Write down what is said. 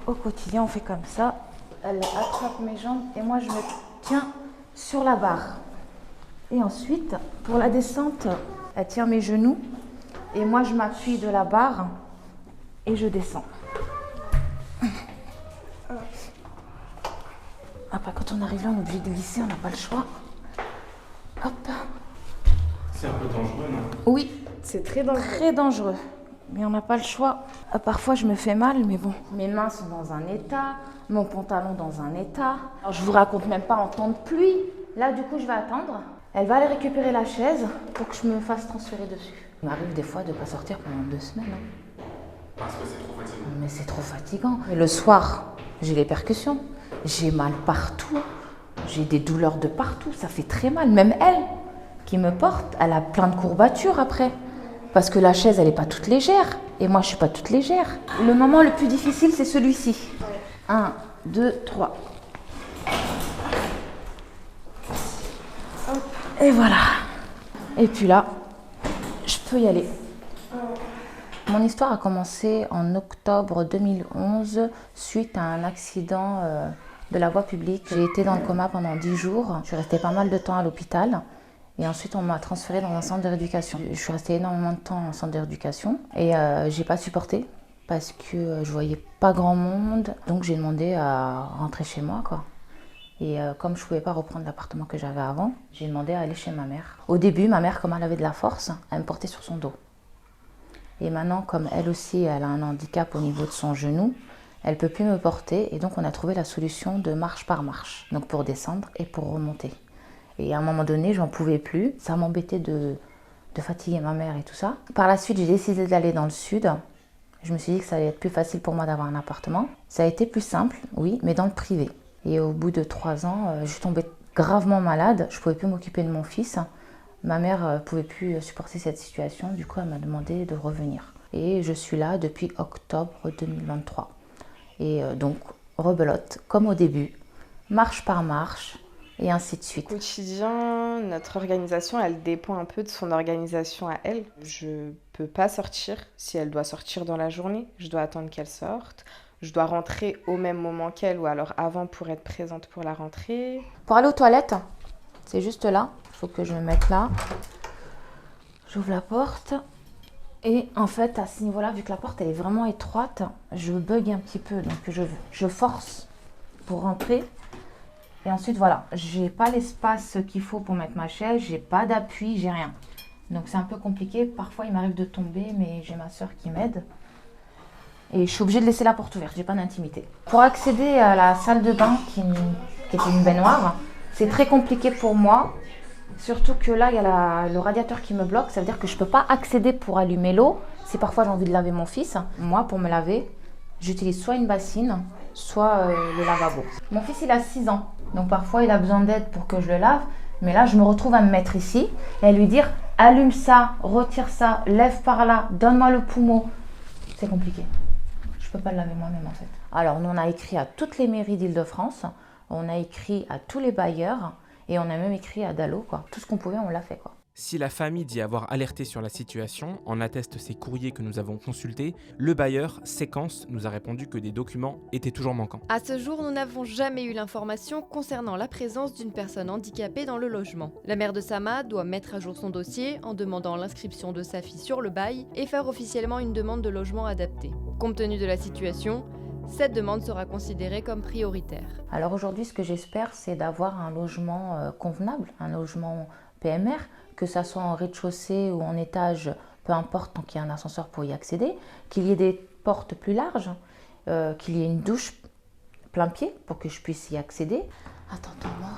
Au quotidien, on fait comme ça. Elle attrape mes jambes et moi, je me tiens sur la barre. Et ensuite, pour la descente, elle tient mes genoux et moi, je m'appuie de la barre et je descends. Après, quand on arrive là, on est obligé de glisser, on n'a pas le choix. Hop. C'est un peu dangereux, non? Oui, C'est très dangereux. très dangereux. Mais on n'a pas le choix. Parfois, je me fais mal, mais bon. Mes mains sont dans un état, mon pantalon dans un état. Alors, je vous raconte même pas en temps de pluie. Là, du coup, je vais attendre. Elle va aller récupérer la chaise pour que je me fasse transférer dessus. Il m'arrive des fois de ne pas sortir pendant 2 semaines. Parce que c'est trop fatigant. Mais c'est trop fatigant. Et le soir, j'ai les percussions. J'ai mal partout. J'ai des douleurs de partout. Ça fait très mal. Même elle, qui me porte, elle a plein de courbatures après. Parce que la chaise, elle n'est pas toute légère. Et moi, je ne suis pas toute légère. Le moment le plus difficile, c'est celui-ci. 1, 2, 3. Et voilà. Et puis là, je peux y aller. Mon histoire a commencé en octobre 2011 suite à un accident de la voie publique. J'ai été dans le coma pendant 10 jours. Je suis restée pas mal de temps à l'hôpital. Et ensuite, on m'a transférée dans un centre de rééducation. Je suis restée énormément de temps en centre de rééducation. Et j'ai pas supporté parce que je voyais pas grand monde. Donc j'ai demandé à rentrer chez moi, quoi. Et comme je pouvais pas reprendre l'appartement que j'avais avant, j'ai demandé à aller chez ma mère. Au début, ma mère, comme elle avait de la force, elle me portait sur son dos. Et maintenant, comme elle aussi, elle a un handicap au niveau de son genou, elle ne peut plus me porter. Et donc, on a trouvé la solution de marche par marche. Donc, pour descendre et pour remonter. Et à un moment donné, j'en pouvais plus. Ça m'embêtait de fatiguer ma mère et tout ça. Par la suite, j'ai décidé d'aller dans le sud. Je me suis dit que ça allait être plus facile pour moi d'avoir un appartement. Ça a été plus simple, oui, mais dans le privé. Et au bout de 3 ans, je suis tombée gravement malade. Je ne pouvais plus m'occuper de mon fils. Ma mère ne pouvait plus supporter cette situation, du coup elle m'a demandé de revenir. Et je suis là depuis octobre 2023. Et donc, rebelote, comme au début, marche par marche, et ainsi de suite. Au quotidien, notre organisation, elle dépend un peu de son organisation à elle. Je peux pas sortir si elle doit sortir dans la journée. Je dois attendre qu'elle sorte. Je dois rentrer au même moment qu'elle ou alors avant pour être présente pour la rentrée. Pour aller aux toilettes, c'est juste là. Il faut que je me mette là. J'ouvre la porte. Et en fait, à ce niveau-là, vu que la porte elle est vraiment étroite, je bug un petit peu. Donc je force pour rentrer. Et ensuite, voilà, j'ai pas l'espace qu'il faut pour mettre ma chaise. J'ai pas d'appui, j'ai rien. Donc c'est un peu compliqué. Parfois, il m'arrive de tomber, mais j'ai ma soeur qui m'aide. Et je suis obligée de laisser la porte ouverte. J'ai pas d'intimité. Pour accéder à la salle de bain, qui était une baignoire, c'est très compliqué pour moi. Surtout que là, il y a le radiateur qui me bloque. Ça veut dire que je ne peux pas accéder pour allumer l'eau. Si parfois j'ai envie de laver mon fils, moi, pour me laver, j'utilise soit une bassine, soit le lavabo. Mon fils, il a 6 ans. Donc parfois, il a besoin d'aide pour que je le lave. Mais là, je me retrouve à me mettre ici et à lui dire « Allume ça, retire ça, lève par là, donne-moi le pommeau. » C'est compliqué. Je ne peux pas le laver moi-même, en fait. Alors, nous, on a écrit à toutes les mairies d'Île-de-France. On a écrit à tous les bailleurs. Et on a même écrit à Dalo, quoi. Tout ce qu'on pouvait, on l'a fait, quoi. Si la famille dit avoir alerté sur la situation, en attestent ces courriers que nous avons consultés, le bailleur, Séquence, nous a répondu que des documents étaient toujours manquants. À ce jour, nous n'avons jamais eu l'information concernant la présence d'une personne handicapée dans le logement. La mère de Sama doit mettre à jour son dossier en demandant l'inscription de sa fille sur le bail et faire officiellement une demande de logement adapté. Compte tenu de la situation, cette demande sera considérée comme prioritaire. Alors aujourd'hui, ce que j'espère, c'est d'avoir un logement convenable, un logement PMR, que ça soit en rez-de-chaussée ou en étage, peu importe, tant qu'il y a un ascenseur pour y accéder, qu'il y ait des portes plus larges, qu'il y ait une douche plein pied pour que je puisse y accéder. Attends-moi.